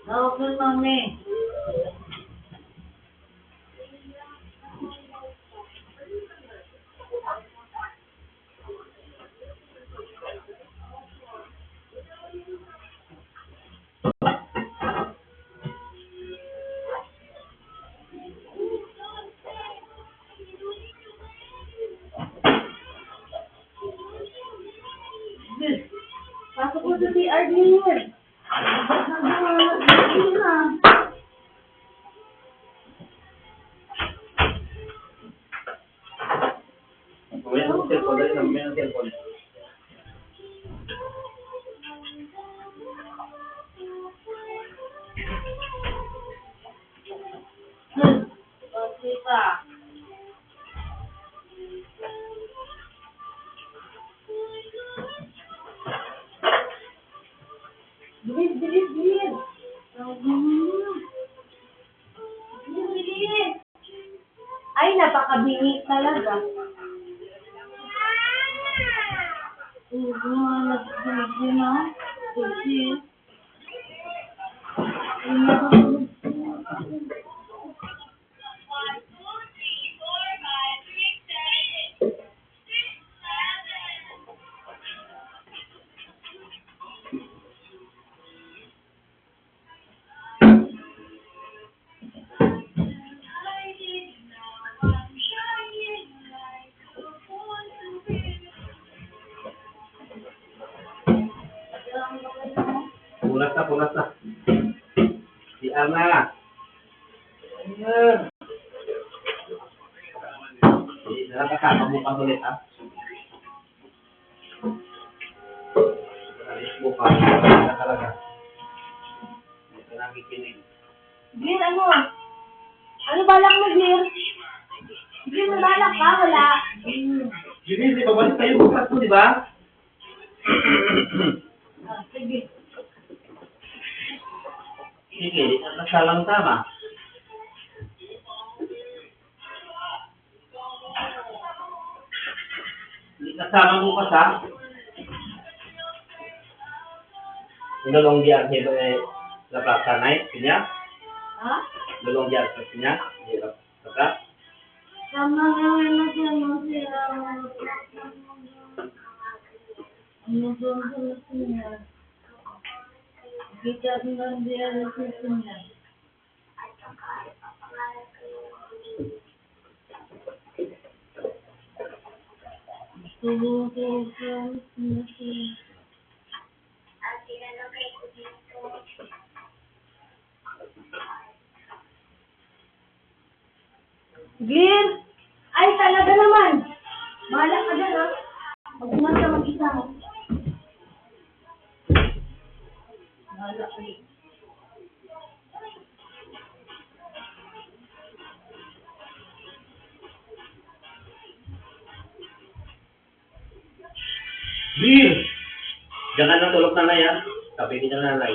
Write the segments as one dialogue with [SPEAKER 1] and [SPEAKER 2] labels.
[SPEAKER 1] Okay, mami. Pasok ko sa CR ngayon.
[SPEAKER 2] Mamaya ng cellphone, dali na, mamaya ng cellphone.
[SPEAKER 1] Okay pa. Bilis, bilis, bilis. Bilis. Ay, napakabingit talaga. Nagbilig na. Kasi.
[SPEAKER 2] Punas na. Si Ana. Ayan. Nakakasama mo pa ulit, ha? Alis mo pa. Wala talaga. Hindi ka nakikinig.
[SPEAKER 1] Glenn, ano? Ano balak mo, Glenn? Glenn, may balak ka? Wala.
[SPEAKER 2] Glenn, di ba balik tayo bukas mo, di ba?
[SPEAKER 1] Sige.
[SPEAKER 2] Sige, nasalang tama. Hindi kasama mo pa sa nolong viaje la plaza night, pinya?
[SPEAKER 1] Ha?
[SPEAKER 2] Nolong viaje, pinya? Saka?
[SPEAKER 1] Sama naman na siya, no? Sila. Ano doon sa siya? Kita ng diya sa siya. Glenn! Ay, talaga naman! Bahala ka dyan, ha? Mag-uman ka mag-isa. Bahala ka dyan.
[SPEAKER 2] Bir! Jangan na tulog nanay, ha? Sabi niya nanay.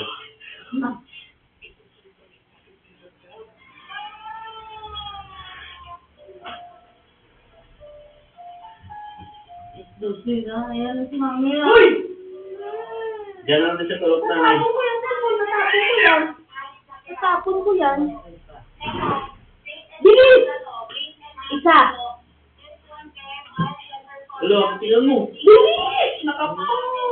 [SPEAKER 1] Dosi na, ayan si Mami.
[SPEAKER 2] Uy! Jangan na siya tulog nanay.
[SPEAKER 1] Natapon ko yan, natapon ko yan. Natapon ko yan. Bilis! Isa.
[SPEAKER 2] Ulo, tingnan mo.
[SPEAKER 1] Bilis! Nakapon.